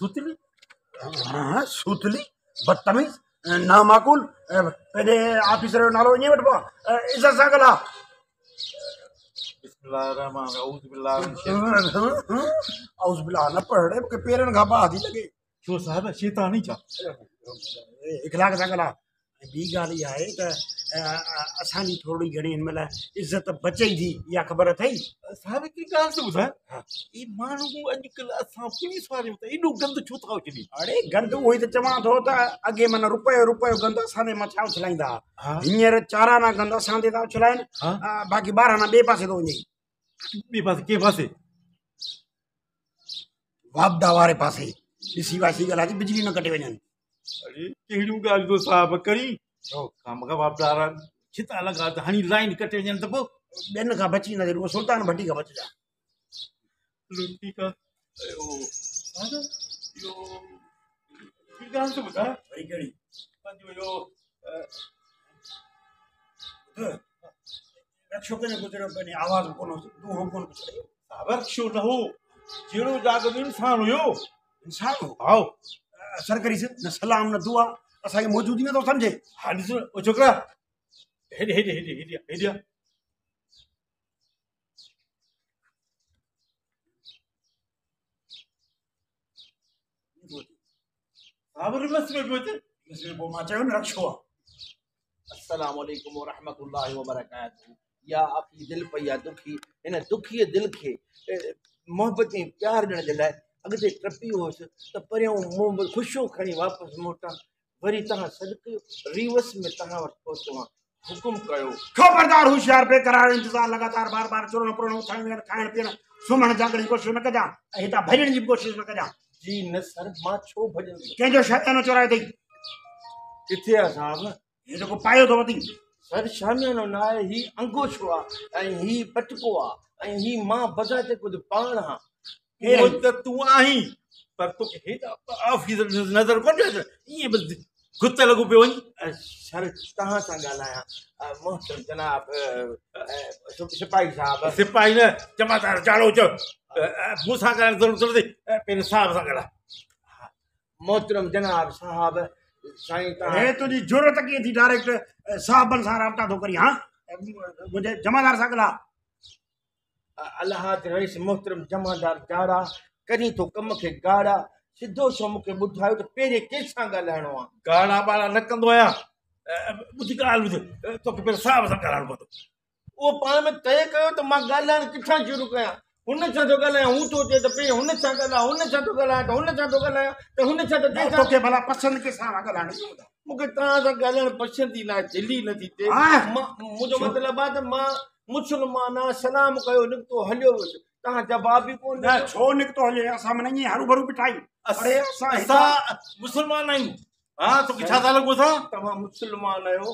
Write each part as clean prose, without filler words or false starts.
सुतली हाँ सुतली बदतमीज नामाकुल पंहिंजे ऑफिसर जो नालो ईअं वठिबो आहे इज़त सां ॻाल्हा औज़ बिल्लाह न पढ़े मूंखे पेरनि खां बाहि थी लॻे छो साहिब शैतानी छा इख़लाक़ सां ॻाल्हा ॿी ॻाल्हि इहा आहे त असांजी थोरी घणी हिन महिल इज़त बचे ई थी इहा ख़बर अथई साहिब हिकिड़ी ॻाल्हि थो ॿुधाए ई माण्हू अॼुकल्ह असां पुलिस वारे त एॾो गंद छो था उछली अड़े गंद उहो ई त चवां थो त अॻे माना रुपयो गंद असांजे मथां उछलाईंदा हींअर चाराना गंद असां ते था उछलाइनि बाक़ी 12 ॿिए पासे थो वञे ॿिए पासे कंहिं पासे वापदा वारे पासे ॾिसी वासी ॻाल्हि आहे बिजली न कटे वञनि अरे कहिड़ियूं ॻाल्हियूं थो साहिब करी कम खां वापदार छिता लॻा त हाणे लाइन कटे वञनि त पोइ ॿियनि खां बची न रुॻो सुल्तान भट्टी खां बचजा ठीकु आहे इहो ॻाल्हि थो ॿुधाए वरी कहिड़ी पंहिंजो इहो रक्षो कंहिं गुज़रियो पंहिंजी आवाज़ कोन तूं कोन पुछे साहिब रक्षो न हो जहिड़ो जाॻ इंसान हुयो इंसान हो हा असर करीस न सलाम न दुआ असांखे मौजूदी नथो सम्झे हा ॾिसो ओ छोकिरा हेॾे मां चयो न रक्षो आहे अस्सलाम वालेकुम व रहमतुल्लाहि व बरकातहू या अखी दिल पई आहे दुखी हिन दुखीअ दिल खे मोहबत ऐं प्यार ॾियण जे लाइ अॻिते टपी हुअसि त परियां मोहबत ख़ुशियूं खणी वापसि मोटां वरी तव्हां सदके रिवस में तव्हां वटि पहुतो हुकुम कयो खबरदार होशियार बेकरार इंतज़ार लगातार बार बार चुरण पुरण खाइण पीअण सुम्हण जागण जी कोशिशि न कजां ऐं हितां भॼण जी बि कोशिशि न कजां जी न सर मां छो भॼन कंहिंजो शामियानो चोरायो अथई किथे आहे साहब हे जेको पायो अथव अथई सर शामियानो न आहे ही अंगोछो आहे ऐं ही पटको आहे ऐं ही मां बजाते कुझु पाण हा त तूं आहीं पर तोखे हेॾा ऑफिसर नज़र कोन पियो ईअं बि गुत लॻो पियो वञी सर तव्हां सां ॻाल्हायां मोहतरम जनाब सिपाही साहब सिपाही न जमादार चालो चओ मूंसां ॻाल्हाइण ज़रूरत अथई पहिरियों साहिब सां ॻाल्हाए मोहतरम जनाब साहब साईं तव्हां हे तुंहिंजी ज़रूरत कीअं थी डायरेक्ट साहबनि सां राब्ता थो करी हा मुंहिंजे जमादार सां ॻाल्हाए अलाह रईस मोहतरम जमादार जाड़ा करी थो कम खे गाड़ा सिधो छो मूंखे ॿुधायो त पहिरें कंहिंसां ॻाल्हाइणो आहे गाड़ा ॿाड़ा न कंदो आहियां ॿुधी ॻाल्हि ॿुध तोखे पहिरियों साहिब सां ॻाल्हाइणो पवंदो उहो पाण में तय कयो त मां ॻाल्हाइण किथां शुरू कयां हुन सां थो ॻाल्हायां हू थो चए त पहिरियों हुन सां ॻाल्हायां हुन सां थो ॻाल्हायां त हुन सां थो ॻाल्हायां त हुन सां त तोखे भला पसंदि कंहिंसां ॻाल्हाइण मूंखे तव्हां सां ॻाल्हाइण पसंदि ई न आहे दिलि ई नथी थिए मुंहिंजो मतिलबु आहे त मां मुस्लमान आहे सलाम कयो निकितो हलियो वियुसि तव्हां जवाब ई कोन न छो निकितो हले असां माना ईअं हरू भरू बिठाई अरे असां मुस्लमान आहियूं हा तोखे छा था लॻो था तव्हां मुस्लमान आहियो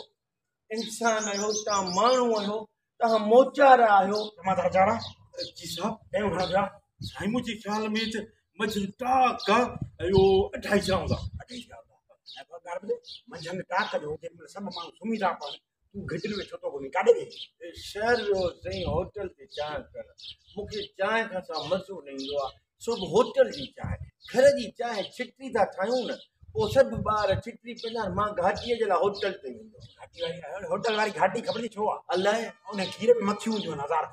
इंसान आहियो तव्हां माण्हू आहियो तव्हां मोचारा आहियो जमादार जाड़ा जी साहब ॾेऊं खणा पिया साईं मुंहिंजे ख़्याल में त मंझंदि टाक आहे इहो 28 हूंदा 28 मंझंदि टाक जो जेॾीमहिल सभु माण्हू सुम्ही था पवनि तूं गॾियल वेठो थो घुमी काॾे वेही शहर वियो साईं होटल ते चांहि करणु मूंखे चांहि खां सां मज़ो न ईंदो आहे सभु होटल जी चांहि घर जी चांहि छिटी था ठाहियूं न पोइ सभु ॿार छिटी पंहिंजा मां घाटीअ जे लाइ होटल ते वेंदो घाटी वारी होटल वारी घाटी ख़बर छो आहे अलाए उन खीर में मक्खियूं हूंदियूं आहिनि हज़ार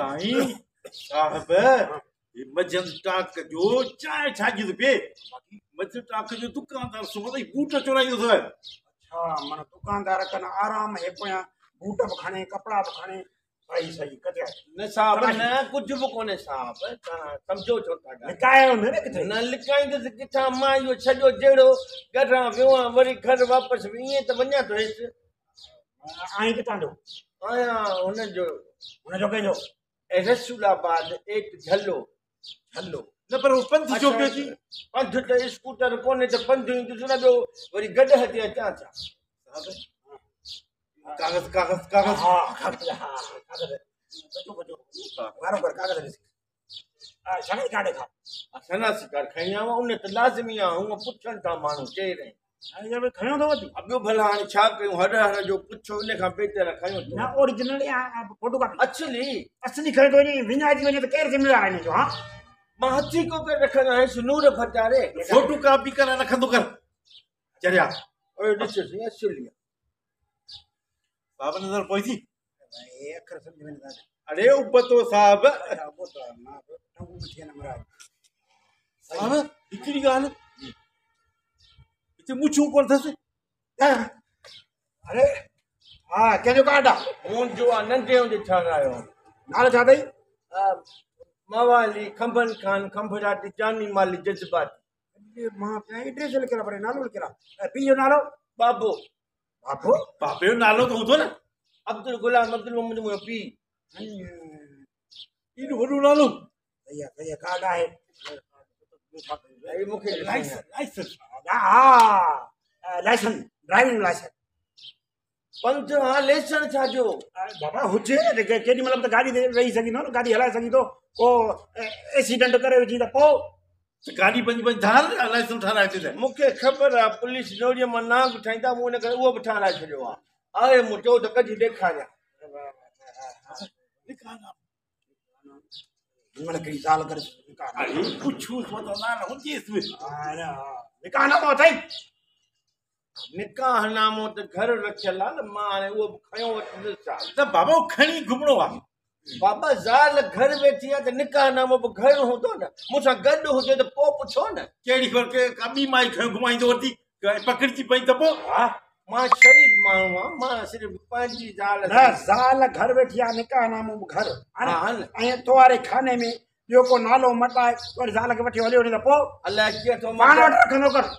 साईं साहिब मंझंदि टाक जो चांहि छाजी थो पिए मंझंदि टाक जो दुकानदार सुबुह बूट चोराईंदो अथव अच्छा माना दुकानदार कनि आराम हे पोयां बूट बि खणे कपिड़ा बि खणे सही सही कजे न साहब न कुझु बि कोन्हे साहब तव्हां सम्झो छो था लिकायो न किथे न लिकाईंदुसि किथां मां इहो छॾियो जहिड़ो गॾां वियो आहियां वरी घर वापसि ईअं त वञा थो हेठि आई किथां जो आहियां हुनजो कंहिंजो रसूलाबाद एक झलो न पर उहो पंधु छो पियो अची पंधु त स्कूटर कोन्हे त पंधु ईंदुसि न ॿियो वरी गॾ हथी अचां छा कागज़ कागज़ कागज़ हा कागज़ हा कागज़ वारो कर कागज़ ॾिस शनै काढे खा सना शिकार खणी आवां उन त लाज़मी आहे हूअं पुछनि था माण्हू चेरे हाणे बि खयो अथव ॿियो भला हाणे छा कयूं हर हर जो पुछो इन खां बहितर खयूं न ओरिजिनल फोटो कॉपी असली खणी थो वञे विञाइजी वञे त केरु ज़िमेदार आहे हिन जो हा मां हथी को करे रखंदो आहियां नूर फटारे फोटो कॉपी करे रखंदो कर चरिया ओए ॾिसो सी असली बाबा नजर पई थी भाई अखर समझ में नथा अरे उपतो साहब वो तो मां टंगू में थे न महाराज साहब हिकिड़ी ॻाल्हि हिते मुछूं कोन अथसि अरे हाँ कंहिंजो कार्ड आहे मुंहिंजो आहे नंढे हूंदे ठारायो नालो छा अथई मवाली खंभन खान खंभराटी जानी माली जज्बाती मां पिया एड्रेस लिखियल पर नालो लिखियल पीउ जो नालो बाबू बाबू पापे जो नालो त हूंदो न अब्दुल गुलाम अब्दुल मोहम्मद मुंहिंजो पीउ एॾो वॾो नालो सही कार्ड आहे ऐं मूंखे लाइसेंस हा लाइसेंस ड्राइविंग लाइसेंस पंज हा लेसन छाजो बाबा हुजे केॾी महिल त गाॾी ते वेही सघंदो न गाॾी हलाए सघंदो को एक्सीडेंट करे विझी त पोइ गाॾी पंज पंज धार लाइसेंस ठाराए थी त मूंखे ख़बर आहे पुलिस डोरीअ मां नांग ठाहींदा मूं हिन करे उहो बि ठाराए छॾियो आहे आहे मूं चओ त कढी ॾेखारियां हिनमहिल कहिड़ी साल करे अरे पुछूं छो त नालो हुजेसि बि निकाह नामो अथई निकाह नामो त घर रखियल आहे न मां हाणे उहो बि खयो वठंदुसि त बाबा खणी घुमणो आहे बाबा ज़ाल घर वेठी आहे त निकाह नामो बि घर हूंदो न मूंसां गॾु हुजे त पोइ पुछो न कहिड़ी ख़बर का ॿी माई खयो घुमाईंदो वरिती पकड़जी पई त पोइ हा मां शरीफ़ माण्हू आहियां मां सिर्फ़ु पंहिंजी ज़ाल न ज़ाल घर वेठी आहे निकाह नामो बि घर हा न ऐं तोवारे खाने में ॿियो को नालो मटाए वरी ज़ाल खे वठी हलियो वञे त पोइ अलाए कीअं थो पाण वटि रखंदो कर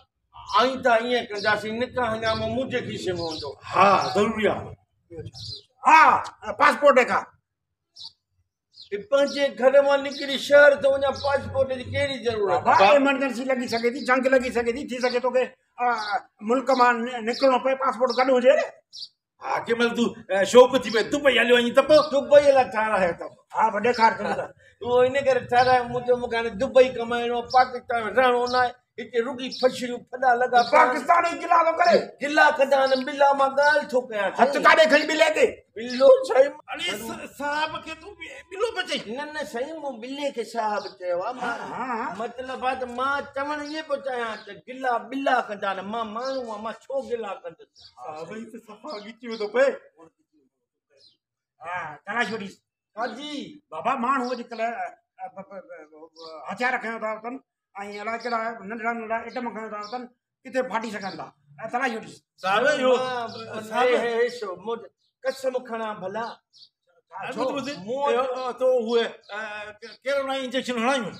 आईंदा ईअं कंदासीं निकाह नामो मुंहिंजे खीसे में हूंदो हा ज़रूरी आहे हा पासपोर्ट ॾेखार पंहिंजे घर मां निकिरी शहर थो वञा पासपोर्ट जी कहिड़ी ज़रूरत बाबा इमरजेंसी लॻी सघे थी जंग लॻी सघे थी सघे तोखे मुल्क मां निकिरणो पए पासपोर्ट गॾु हुजे हा कंहिं महिल तूं शौक़ु थी पए दुबई हलियो वञी त पोइ दुबई लाइ ठारायो अथव हा भले ॾेखार उहो इन करे ठारायो मूंखे हाणे दुबई कमाइणो पाकिस्तान में रहणो न आहे हिते रुगी फछड़ियूं फॾा लॻा पाकिस्तानी गिला थो करे गिला कढा न बिला मां ॻाल्हि थो कयां हथु काॾे खणी बिले ते बिल्लो साईं अरे साहब खे तूं बिलो बचे न न साईं मूं बिले खे साहब चयो आहे मां मतिलबु आहे त मां चवणु इहे पियो चाहियां त गिला बिला कंदा न मां माण्हू आहियां मां छो गिला कंदुसि साहब ई त सफ़ा ॻिची वेंदो पए हा तलाश वठी हाजी बाबा माण्हू अॼुकल्ह हथियार खयो था अथनि ऐं अलाए कहिड़ा नंढड़ा नंढड़ा आइटम खयो था अथनि किथे फाटी सघनि था तलाश वठी साहब इहो कसम खणा भला तो उहे कहिड़ो नई इंजेक्शन हणायूं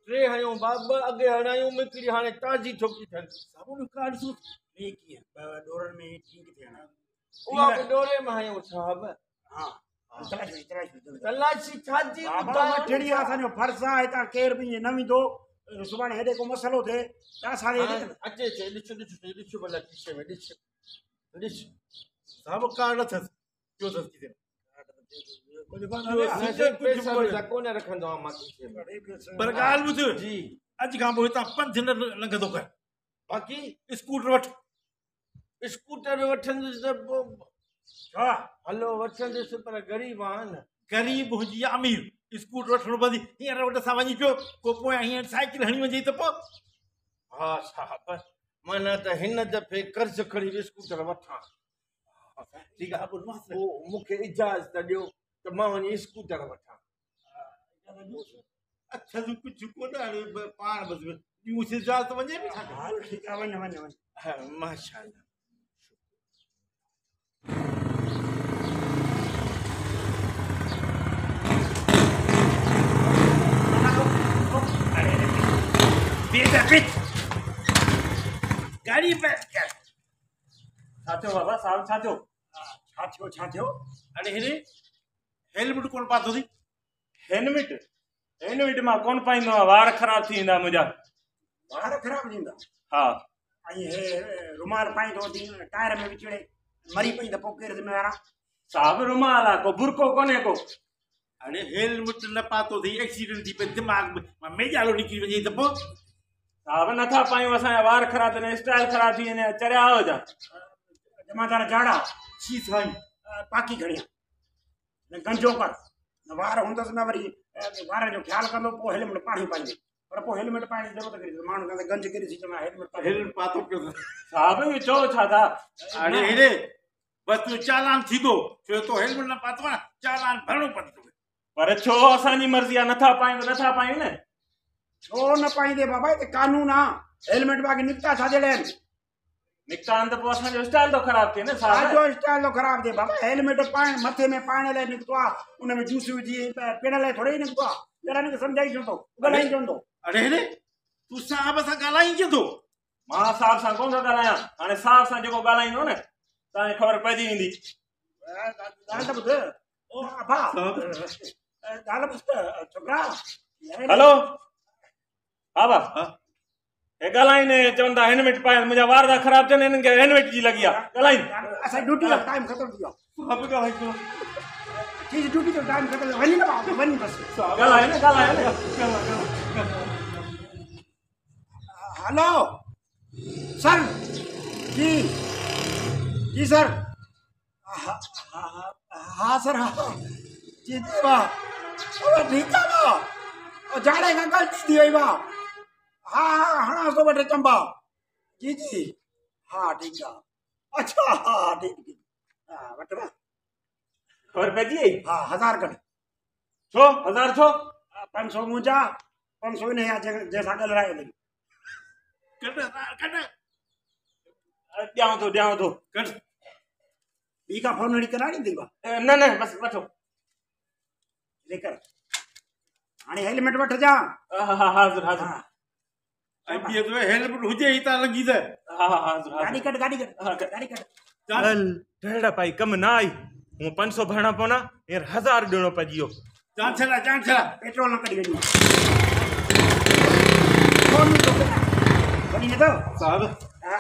टे हयूं ॿ अॻे हणायूं हिकिड़ी हाणे ताज़ी ठोकी अथनि साबुण कार्ड सूं ॿिए कीअं डोरनि में ठीक किथे हणा उहा बि डोरे में हयूं साहब हा तलाश वठी तलाशी छाजी बाबा वठड़ी आहे असांजो फर्ज़ आहे हितां केरु बि ईअं न वेंदो सुभाणे हेॾे को मसइलो थिए त असांजे अचे अचे ॾिसो भला खीसे में ॾिस ॾिस साहब कार्ड अथसि ॿियो अथसि किथे कोन रखंदो आहियां मां खीसे में पर ॻाल्हि ॿुध जी अॼु खां पोइ हितां पंधु न लंघंदो कर बाक़ी स्कूटर वठ स्कूटर वठंदुसि त पोइ छा हलो वठंदुसि पर ग़रीब आहे न ग़रीब हुजे या अमीर स्कूटर वठणो पवंदी हींअर वटि सां वञी पियो को पोयां हींअर साइकिल हणी वञे त पोइ हा साहब माना त हिन दफ़े कर्ज़ खणी स्कूटर वठां ठीकु आहे पोइ मूंखे इजाज़त ॾियो त मां वञी स्कूटर वठां अच्छा तूं कुझु कोन हाणे पाण बसि ॿियूं इजाज़त वञे बि छा हल ठीकु आहे वञ वञ वञ हा माशा गाड़ी पे छा थियो बाबा साहब छा थियो अरे हेरे हेलमेट कोन पातो थी हेलमेट मां कोन पाईंदो आहियां वार ख़राब थी वेंदा मुंहिंजा वार ख़राब थींदा हा ऐं हे रुमाल पाईंदो थी टायर में विचड़े मरी पई त पोइ केरु ज़िम्मेवार आहे साहब रुमाल आहे को बुरको कोन्हे को अरे हेलमेट न पातो थी एक्सीडेंट थी पे दिमाग़ में मेजालो निकिरी वञे त पोइ साहब नथा पायूं असांजा वार ख़राब थियनि स्टाइल ख़राब थी वञे चरिया हो जा जमादार झाड़ा छी साईं पाकी खणिया गंजो कर वार हूंदसि न वरी वार जो ख़्यालु कंदो पोइ हेलमेट पाणी पाईंदे पर पोइ हेलमेट पाइण जी ज़रूरत करी माण्हू कंदे गंज किरी थी चवंदा हेलमेट हेलमेट पातो पियो साहब इहो चओ छा था अरे हेरे बस तू चालान थींदो छो तो हेलमेट न पातो आहे चालान भरणो पवंदो पर छो असांजी मर्ज़ी आहे नथा पायूं न छो न पाईंदे बाबा हिते कानून आहे हेलमेट बाक़ी निकिता छा जे लाइ आहिनि निकिता आहिनि त पोइ असांजो स्टाइल थो ख़राबु थिए न साहब छाजो स्टाइल थो ख़राबु थिए बाबा हेलमेट पाइण मथे में पाइण लाइ निकितो आहे उन में जूस विझी पीअण लाइ थोरी निकितो आहे जरा हिनखे सम्झाई चवंदो ॻाल्हाई चवंदो अरे हेरे तू साहब सां ॻाल्हाईंदो थो मां साहब सां कोन थो ॻाल्हायां हाणे साहब सां जेको ॻाल्हाईंदो न तव्हांखे ख़बर पइजी वेंदी ॻाल्हि त ॿुध ओ अबा ॻाल्हि ॿुध छोकिरा हलो हा बा हे ॻाल्हाईंदे चवनि था हेलमेट पाए मुंहिंजा वार था ख़राबु थियनि हिननि खे हेलमेट जी लॻी आहे ॻाल्हाईंदे असांजी ड्यूटी जो टाइम ख़तमु थी वियो सभु ॻाल्हाईंदो ठीक ड्यूटी जो टाइम ख़तमु वञी न बाबा वञी बसि ॻाल्हाए न हेलो सर जी सर हाँ सर हाँ जी वाह ठीक है वाह जाने का गलती थी वही वाह हाँ हाँ तो बटे चंबा जी हाँ ठीक है अच्छा हाँ ठीक हाँ बटे वाह ख़बर पइजी वई हाँ 1000 कट छो 1000 छो 500 मुंहिंजा 500 इन जा जैसा ॻाल्हाए थी कट ॾियांव थो कट ॿी का फोन अड़ी कराणी थी बा न बसि वठो लेकर हाणे हेलमेट वठ जा हा हाज़िर ऐं ॿिए दफ़े हेलमेट हुजे ई त लॻी त हाज़िर गाड़ी कट गाड़ी कट ढेड़ा पाई कम ना आई हूँ 500 भरणा पवना हींअर 1000 ॾियणो पइजी वियो जान छॾा पेट्रोल न कढी वञी फोन वञी नथो साहब हा